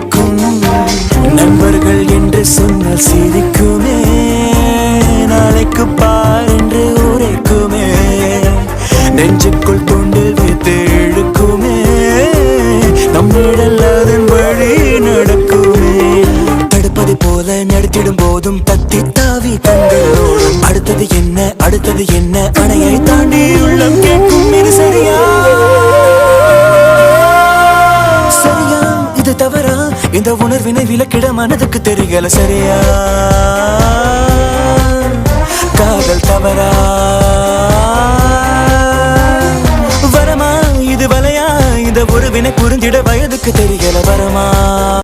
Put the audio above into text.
நடக்கும். நண்பர்கள் என்று சொன்னால் சிரிக்குமே, நாளைக்கு பார் என்று உரைக்குமே, நெஞ்சுக்குள் தூண்டில் வைத்து இழுக்குமே, நம்மிடல் அதன் வழி நடக்குமே. தடுப்பதை போல நடத்திடும் போதும் தத்தி தாவி கண்களோடும் அடுத்தது என்ன அடுத்தது என்ன அணையை தாண்டி உள்ளம் கேட்கும். இது சரியா சரியா இது தவறா, இந்த உணர்வினை விலக்கிட மனதுக்கு தெரியல. சரியா காதல் தவறா, வரமா இது வலையா, இந்த உறவினை புரிந்திட வயதுக்கு தெரியல. வரமா